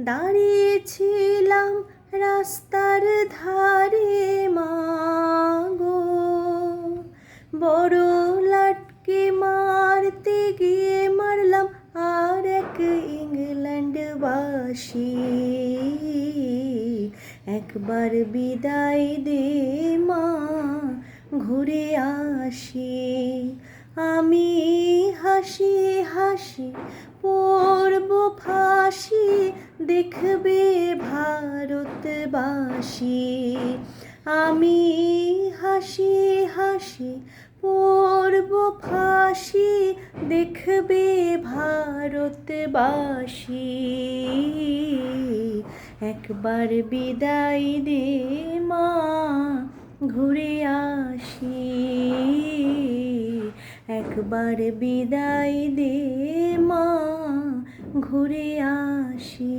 দাঁড়িয়েছিলাম রাস্তার ধারে মাগো, বড় লাটকে মারতে গিয়ে মারলাম আর এক ইংল্যান্ডবাসী। একবার বিদায় দে মা, ঘুরে আসি। আমি হাসি হাসি পড়ব ফাঁসি, দেখবে ভারতবাসী। আমি হাসি হাসি পড়ব ফাঁসি, দেখবে ভারতবাসী। একবার বিদায় দে মা, ঘুরে আসি। একবার বিদায় দে মা, ঘুরে আসি।